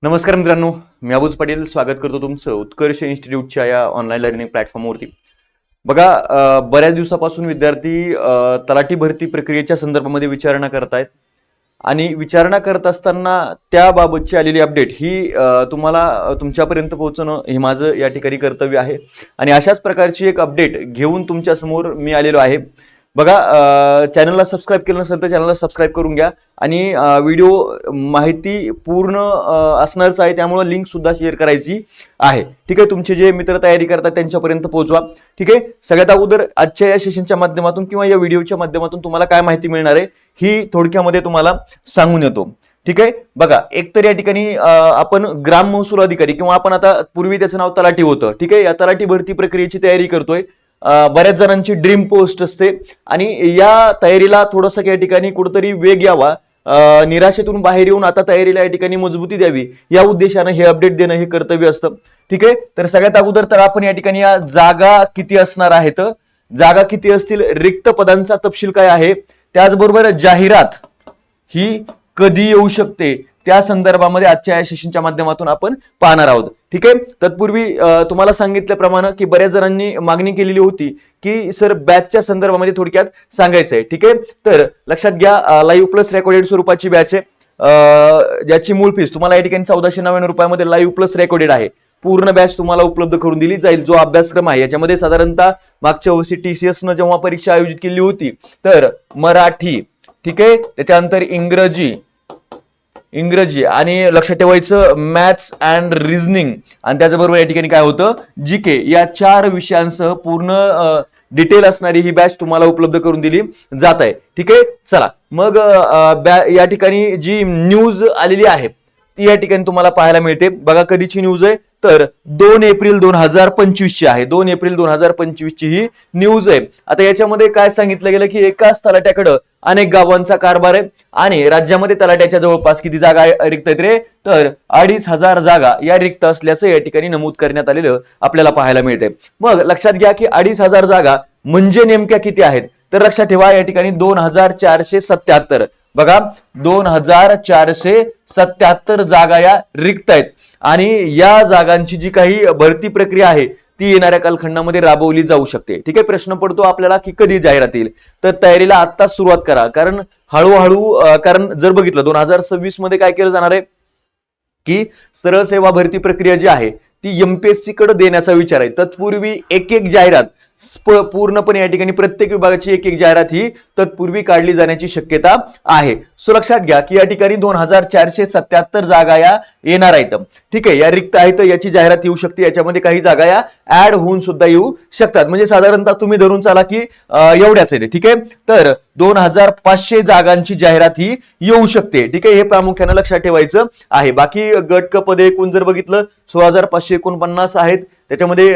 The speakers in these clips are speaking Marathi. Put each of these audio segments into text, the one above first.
नमस्कार मित्रांनो, मी अबूज पाटील स्वागत करतो तुमचं उत्कर्ष इन्स्टिट्यूटच्या या ऑनलाईन लर्निंग प्लॅटफॉर्मवरती. बघा, बऱ्याच दिवसापासून विद्यार्थी तलाठी भरती प्रक्रियेच्या संदर्भामध्ये विचारणा करतायत आणि विचारणा करत असताना त्याबाबतची आलेली अपडेट ही तुम्हाला तुमच्यापर्यंत पोहोचणं हे माझं या ठिकाणी कर्तव्य आहे. आणि अशाच प्रकारची एक अपडेट घेऊन तुमच्या समोर मी आलेलो आहे. बघा, चॅनलला सबस्क्राईब केलं नसेल तर चॅनलला सबस्क्राईब करून घ्या आणि व्हिडिओ माहिती पूर्ण असणारच आहे, त्यामुळे लिंक सुद्धा शेअर करायची आहे. ठीक आहे, तुमचे जे मित्र तयारी करतात त्यांच्यापर्यंत पोहोचवा. ठीक आहे, सगळ्यात अगोदर आजच्या या सेशनच्या माध्यमातून किंवा या व्हिडिओच्या माध्यमातून तुम्हाला काय माहिती मिळणार आहे ही थोडक्यामध्ये तुम्हाला सांगून येतो. ठीक आहे, बघा, एकतर या ठिकाणी आपण ग्राम महसूल अधिकारी किंवा आपण आता पूर्वी त्याचं नाव तलाठी होतं. ठीक आहे, या तलाठी भरती प्रक्रियेची तयारी करतोय. बऱ्याच जणांची ड्रीम पोस्ट असते आणि या तयारीला थोडंसं या ठिकाणी कुठेतरी वेग यावा, निराशेतून बाहेर येऊन आता तयारीला या ठिकाणी मजबूती द्यावी या उद्देशानं हे अपडेट देणं हे कर्तव्य असतं. ठीक आहे, तर सगळ्यात अगोदर तर आपण या ठिकाणी या जागा किती असणार आहेत, जागा किती असतील, रिक्त पदांचा तपशील काय आहे, त्याचबरोबर जाहिरात ही कधी येऊ शकते त्या संदर्भामध्ये आजच्या या सेशनच्या माध्यमातून आपण पाहणार आहोत. ठीक आहे, तत्पूर्वी तुम्हाला सांगितल्याप्रमाणे की बऱ्याच जणांनी मागणी केलेली होती की सर बॅचच्या संदर्भामध्ये थोडक्यात सांगायचं आहे. ठीक आहे, तर लक्षात घ्या, लाईव्ह प्लस रेकॉर्डेड स्वरूपाची बॅच आहे, ज्याची मूळ फीस तुम्हाला या ठिकाणी 1499 रुपयामध्ये लाईव्ह प्लस रेकॉर्डेड आहे. पूर्ण बॅच तुम्हाला उपलब्ध करून दिली जाईल. जो अभ्यासक्रम आहे याच्यामध्ये साधारणतः मागच्या वर्षी TCS न जेव्हा परीक्षा आयोजित केली होती तर मराठी, ठीक आहे, त्याच्यानंतर इंग्रजी आणि लक्षात ठेवायचं मॅथ्स अँड रिझनिंग आणि त्याचबरोबर या ठिकाणी काय होतं GK या 4 विषयांसह पूर्ण डिटेल असणारी ही बॅच तुम्हाला उपलब्ध करून दिली जात आहे. ठीक आहे, चला मग या ठिकाणी जी न्यूज आलेली आहे ती या ठिकाणी तुम्हाला पाहायला मिळते. बघा, कधीची न्यूज आहे तर 2 एप्रिल 2025 ची आहे. 2 एप्रिल 2025 ची ही न्यूज आहे. आता याच्यामध्ये काय सांगितलं गेलं की एकाच तलाट्याकडं अनेक गावांचा कारभार आहे आणि राज्यामध्ये तलाट्याच्या जवळपास किती जागा रिक्त आहेत रे, तर 2500 जागा या रिक्त असल्याचं या ठिकाणी नमूद करण्यात आलेलं आपल्याला पाहायला मिळते. मग लक्षात घ्या की 2500 जागा म्हणजे नेमक्या किती आहेत, तर लक्षात ठेवा या ठिकाणी 2477. बघा, 2477 जागा या रिक्त आहेत आणि या जागांची जी काही भरती प्रक्रिया आहे ती येणाऱ्या कालखंडामध्ये राबवली जाऊ शकते. ठीक आहे, प्रश्न पडतो आपल्याला की कधी जाहिरात येईल, तर तयारीला आत्ताच सुरुवात करा. कारण हळूहळू कारण जर बघितलं 2026 मध्ये काय केलं जाणार आहे की सरळ सेवा भरती प्रक्रिया जी आहे ती MPSC कडे देण्याचा विचार आहे. तत्पूर्वी एक जाहिरात पूर्णपणे या ठिकाणी प्रत्येक विभागाची एक जाहिरात ही तत्पूर्वी काढली जाण्याची शक्यता आहे. सो लक्षात घ्या की या ठिकाणी 2477 जागा या येणार आहेत. ठीक आहे, या रिक्त आहेत, याची जाहिरात येऊ शकते. याच्यामध्ये काही जागा या ऍड होऊन सुद्धा येऊ शकतात. म्हणजे साधारणतः तुम्ही धरून चाला की एवढ्याच आहे. ठीक आहे, तर 2500 जागांची जाहिरात ही येऊ शकते. ठीक आहे, हे प्रामुख्याने लक्षात ठेवायचं आहे. बाकी गट क पदे एकूण जर बघितलं 16,549 आहेत. त्याच्यामध्ये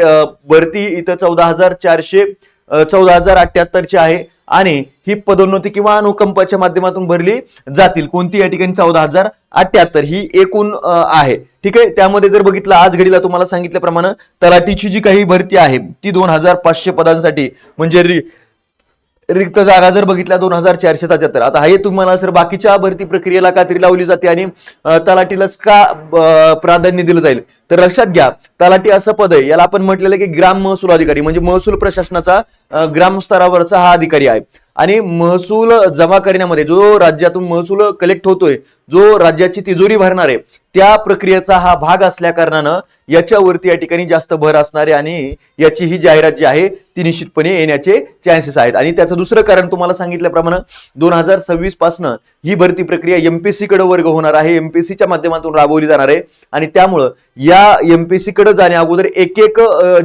भरती इथं 14,078 ची आहे आणि ही पदोन्नती किंवा अनुकंपाच्या माध्यमातून भरली जातील. कोणती या ठिकाणी 14,078 ही एकूण आहे. ठीक आहे, त्यामध्ये जर बघितलं आज घडीला तुम्हाला सांगितल्याप्रमाणे तलाठीची जी काही भरती आहे ती 2500 पदांसाठी म्हणजे रिक्त जागा जर बघितल्या 2477. आता हे तुम्हाला सर बाकीच्या भरती प्रक्रियेला कात्री लावली जाते आणि तलाठीलाच का प्राधान्य दिलं जाईल, तर लक्षात घ्या तलाठी असं पद आहे, याला आपण म्हटलेलं की ग्राम महसूल अधिकारी म्हणजे महसूल प्रशासनाचा ग्राम स्तरावरचा हा अधिकारी आहे. आणि महसूल जमा करण्यामध्ये जो राज्यातून महसूल कलेक्ट होतोय, जो राज्याची तिजोरी भरणार आहे त्या प्रक्रियेचा हा भाग असल्या कारणानं याच्यावरती या ठिकाणी जास्त भर असणार आहे आणि याची ही जाहिरात जी आहे ती निश्चितपणे येण्याचे चान्सेस आहेत. आणि त्याचं दुसरं कारण तुम्हाला सांगितल्याप्रमाणे 2026 पासून ही भरती प्रक्रिया MPSC कडे वर्ग होणार आहे, MPSCच्या माध्यमातून राबवली जाणार आहे आणि त्यामुळं या MPSC कडे जाण्या अगोदर एक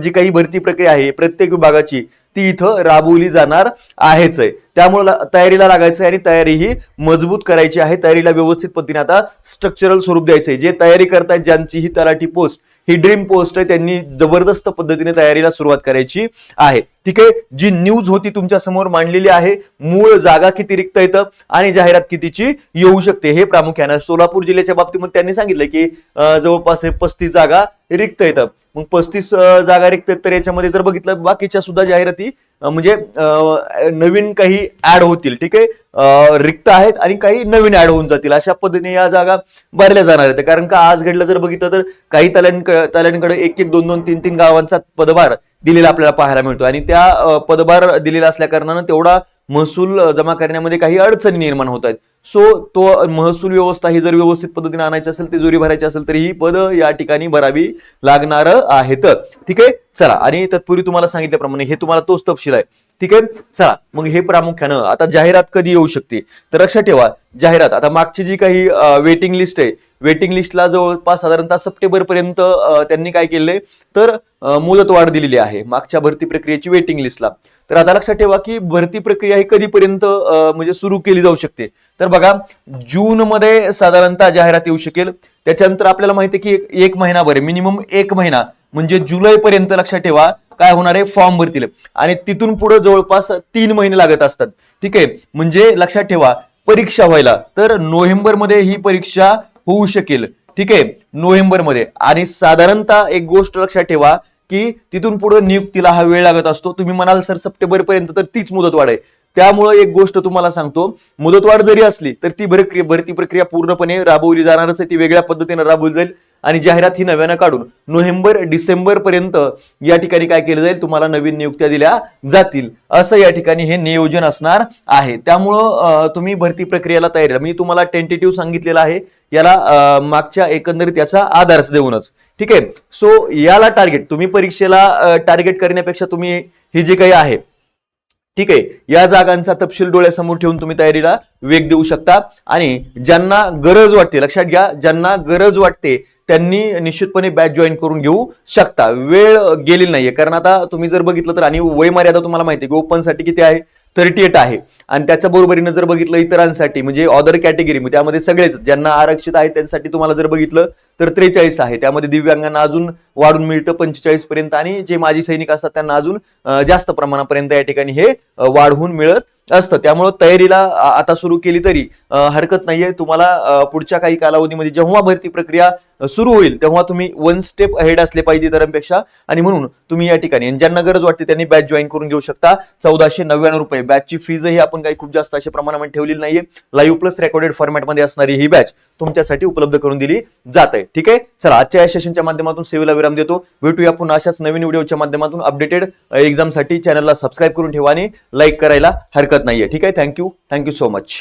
जी काही भरती प्रक्रिया आहे प्रत्येक विभागाची ती इथं राबवली जाणार आहेच आहे. त्यामुळे तयारीला लागायचं आहे आणि तयारी ही मजबूत करायची आहे. तयारीला व्यवस्थित पद्धतीने आता स्ट्रक्चरल स्वरूप द्यायचं आहे. जे तयारी करतायत ज्यांची ही तलाठी पोस्ट ही ड्रीम पोस्ट आहे त्यांनी जबरदस्त पद्धतीने तयारीला सुरुवात करायची आहे. ठीक आहे, जी न्यूज होती तुमच्या समोर मांडलेली आहे. मूळ जागा किती रिक्त येतं आणि जाहिरात कितीची येऊ शकते हे प्रामुख्याने सोलापूर जिल्ह्याच्या बाबतीमध्ये त्यांनी सांगितलं की जवळपास 35 जागा रिक्त येतं. मग 35 जागा रिक्त आहेत तर याच्यामध्ये जर बघितलं बाकीच्या सुद्धा जाहिराती म्हणजे नवीन काही ऍड होतील. ठीक आहे, रिक्त आहेत आणि काही नवीन ऍड होऊन जातील. अशा पद्धतीने या जागा भरल्या जाणार आहेत. कारण का आज घडलं जर बघितलं तर काही तल्यांकडे एक एक दोन दोन तीन तीन गावांचा पदभार दिलेला आपल्याला पाहायला मिळतो आणि त्या पदभार दिलेला असल्या कारणानं तेवढा महसूल जमा करण्यामध्ये काही अडचणी निर्माण होत आहेत. सो तो महसूल व्यवस्था ही जर व्यवस्थित पद्धतीने आणायची असेल, तिजोरी भरायची असेल तर ही पद या ठिकाणी भरावी लागणार आहेत. ठीक आहे, चला. आणि तत्पूर्वी तुम्हाला सांगितल्याप्रमाणे हे तुम्हाला तोच तपशील आहे. ठीक आहे, चला. मग हे प्रामुख्यानं आता जाहिरात कधी येऊ शकते तर लक्षात ठेवा, जाहिरात आता मागची जी काही वेटिंग लिस्ट आहे, वेटिंग लिस्टला जवळपास साधारणतः सप्टेंबर पर्यंत त्यांनी काय केलंय तर मुदतवाढ दिलेली आहे मागच्या भरती प्रक्रियेची वेटिंग लिस्टला. तर आता लक्षात ठेवा की भरती प्रक्रिया ही कधीपर्यंत म्हणजे सुरू केली जाऊ शकते तर बघा, जून मध्ये साधारणतः जाहिरात येऊ शकेल. त्याच्यानंतर आपल्याला माहिती आहे की एक महिनाभर, मिनिमम एक महिना म्हणजे जुलै पर्यंत लक्षात ठेवा काय होणार आहे, फॉर्म भरतील आणि तिथून पुढे जवळपास 3 महिने लागत असतात. ठीक आहे, म्हणजे लक्षात ठेवा परीक्षा व्हायला तर नोव्हेंबर मध्ये ही परीक्षा होऊ शकेल. ठीक आहे, नोव्हेंबर मध्ये. आणि साधारणतः एक गोष्ट लक्षात ठेवा की तिथून पुढे नियुक्तीला हा वेळ लागत असतो. तुम्ही म्हणाल सर सप्टेंबर पर्यंत, तर तीच मुदतवाढ आहे. त्यामुळे एक गोष्ट तुम्हाला सांगतो, मुदतवाढ जरी असली तर ती भरती प्रक्रिया पूर्णपणे राबवली जाणारच आहे, ती वेगळ्या पद्धतीने राबवली जाईल आणि जाहिरात ही नव्यानं काढून नोव्हेंबर डिसेंबर पर्यंत या ठिकाणी काय केलं जाईल, तुम्हाला नवीन नियुक्त्या दिल्या जातील, असं या ठिकाणी हे नियोजन असणार आहे. त्यामुळं तुम्ही भरती प्रक्रियेला तयारी, मी तुम्हाला टेंटेटिव्ह सांगितलेलं आहे, याला मागच्या एकंदरीत याचा आधार देऊनच. ठीक आहे, सो याला टार्गेट, तुम्ही परीक्षेला टार्गेट करण्यापेक्षा तुम्ही हे जे काही आहे, ठीक आहे, या जागांचा तपशील डोळ्यासमोर ठेवून तुम्ही तयारीला वेग देऊ शकता. आणि ज्यांना गरज वाटते, लक्षात घ्या, ज्यांना गरज वाटते त्यांनी निश्चितपणे बॅच जॉईन करून घेऊ शकता. वेळ गेलेली नाहीये. कारण आता तुम्ही जर बघितलं तर, आणि वय मर्यादा तुम्हाला माहिती आहे की ओपन साठी किती आहे, 38 आहे. आणि त्याच्या बरोबरीनं जर बघितलं इतरांसाठी म्हणजे अदर कॅटेगरी, त्यामध्ये सगळेच ज्यांना आरक्षित आहे त्यांसाठी तुम्हाला जर बघितलं तर 43 आहे. त्यामध्ये दिव्यांगांना अजून वाढून मिळतं 45 पर्यंत आणि जे माजी सैनिक असतात त्यांना अजून जास्त प्रमाणापर्यंत या ठिकाणी हे वाढवून मिळत असतं. त्यामुळे तयारीला आता सुरू केली तरी हरकत नाहीये. तुम्हाला पुढच्या काही कालावधीमध्ये जेव्हा भरती प्रक्रिया सुरू होईल तेव्हा तुम्ही 1 स्टेप अहेड असले पाहिजे इतरांपेक्षा. आणि म्हणून तुम्ही या ठिकाणी ज्यांना गरज वाटते त्यांनी बॅच जॉईन करून घेऊ शकता. 1499 रुपये बॅचची फीज ही आपण काही खूप जास्त अशा प्रमाणामध्ये ठेवलेली नाहीये. लाईव्ह प्लस रेकॉर्डेड फॉर्मॅटमध्ये असणारी ही बॅच तुमच्यासाठी उपलब्ध करून दिली जात आहे. ठीक आहे, चला. आजच्या या सेशनच्या माध्यमातून सेवेला विराम देतो. भेटूया पुन्हा अशाच नवीन व्हिडिओच्या माध्यमातून. अपडेटेड एक्झामसाठी चॅनलला सबस्क्राईब करून ठेवा आणि लाईक करायला हरकत नाहीये. ठीक आहे, थँक्यू सो मच.